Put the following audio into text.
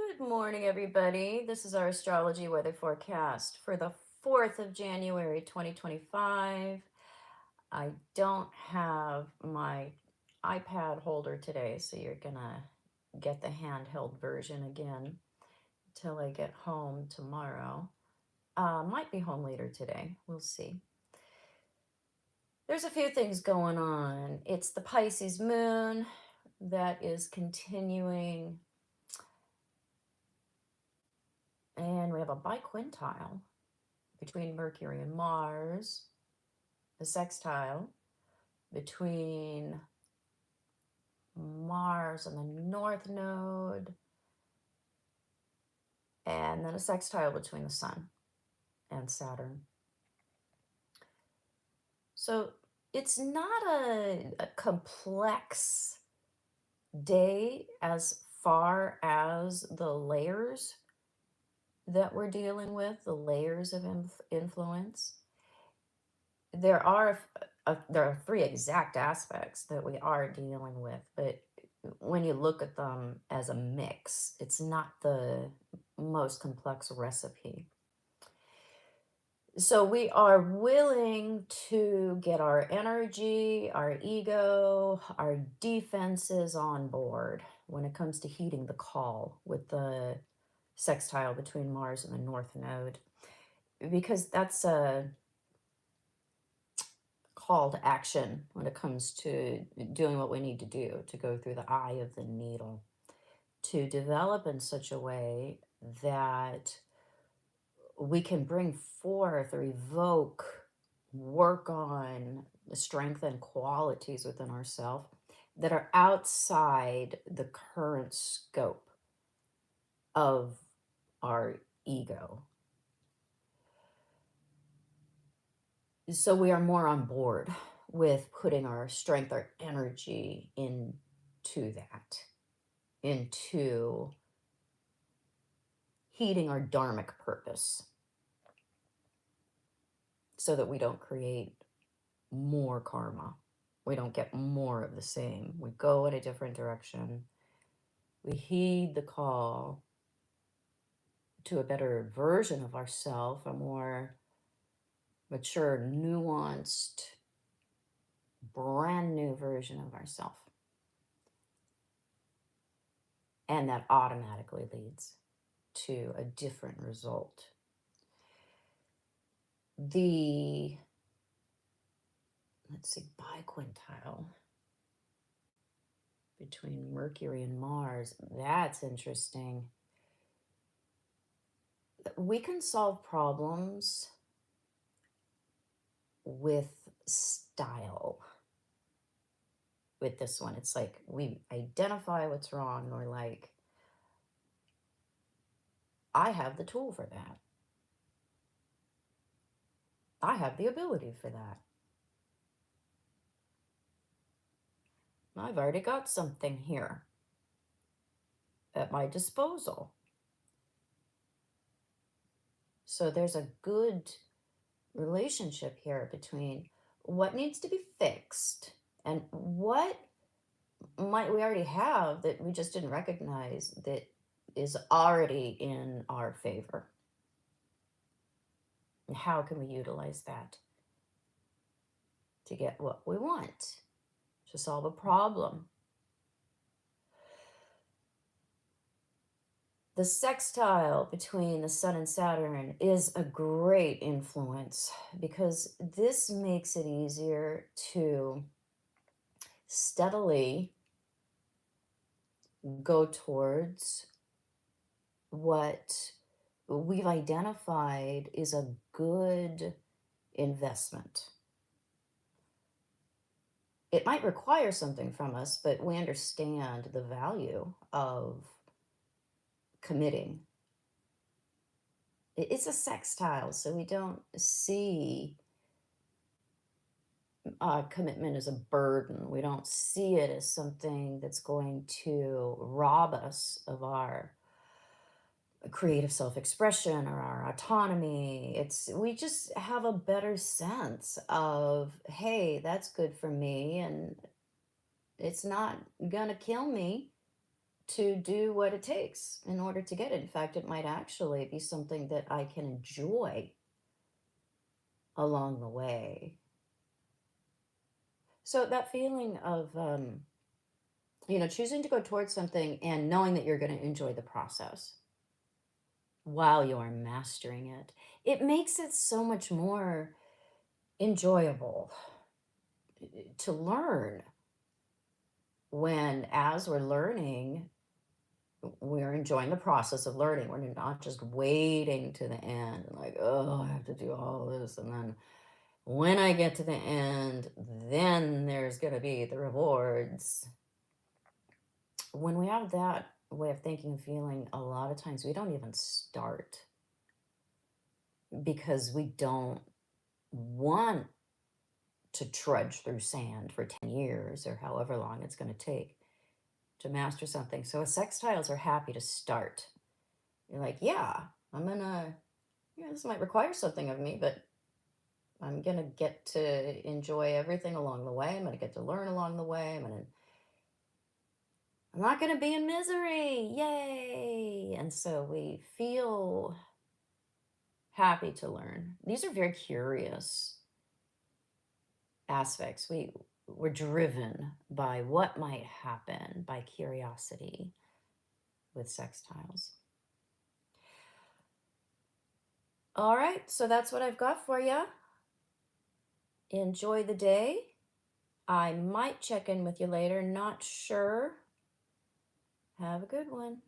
Good morning, everybody. This is our astrology weather forecast for the 4th of January, 2025. I don't have my iPad holder today, so you're gonna get the handheld version again till I get home tomorrow. Might be home later today. We'll see. There's a few things going on. It's the Pisces moon that is continuing, and we have a biquintile between Mercury and Mars, the sextile between Mars and the North Node, and then a sextile between the Sun and Saturn. So it's not a complex day as far as the layers that we're dealing with, the layers of influence. There are three exact aspects that we are dealing with, but when you look at them as a mix, it's not the most complex recipe. So we are willing to get our energy, our ego, our defenses on board when it comes to heeding the call with the sextile between Mars and the North Node, because that's a call to action when it comes to doing what we need to do to go through the eye of the needle, to develop in such a way that we can bring forth or evoke, work on, strengthen qualities within ourselves that are outside the current scope of our ego. So we are more on board with putting our strength, our energy into that, into heeding our dharmic purpose so that we don't create more karma. We don't get more of the same. We go in a different direction. We heed the call to a better version of ourselves, a more mature, nuanced, brand new version of ourselves. And that automatically leads to a different result. The, let's see, biquintile between Mercury and Mars, that's interesting. We can solve problems with style. With this one, it's like we identify what's wrong, and we're like, I have the tool for that. I have the ability for that. I've already got something here at my disposal. So there's a good relationship here between what needs to be fixed and what might we already have that we just didn't recognize that is already in our favor. And how can we utilize that to get what we want, to solve a problem? The sextile between the Sun and Saturn is a great influence because this makes it easier to steadily go towards what we've identified is a good investment. It might require something from us, but we understand the value of committing. It's a sextile, so we don't see commitment as a burden. We don't see it as something that's going to rob us of our creative self-expression or our autonomy. We just have a better sense of, hey, that's good for me and it's not gonna kill me. to do what it takes in order to get it. In fact, it might actually be something that I can enjoy along the way. So that feeling of, choosing to go towards something and knowing that you're going to enjoy the process while you are mastering it, it makes it so much more enjoyable to learn when, as we're learning, we're enjoying the process of learning. We're not just waiting to the end and like, oh, I have to do all this. And then when I get to the end, then there's going to be the rewards. When we have that way of thinking and feeling, a lot of times we don't even start because we don't want to trudge through sand for 10 years or however long it's going to take to master something. So sextiles are happy to start. You're like, yeah, I'm gonna, this might require something of me, but I'm gonna get to enjoy everything along the way. I'm gonna get to learn along the way. I'm not gonna be in misery. Yay. And so we feel happy to learn. These are very curious aspects. We're driven by what might happen, by curiosity with sextiles. All right, so that's what I've got for you. Enjoy the day. I might check in with you later, not sure. Have a good one.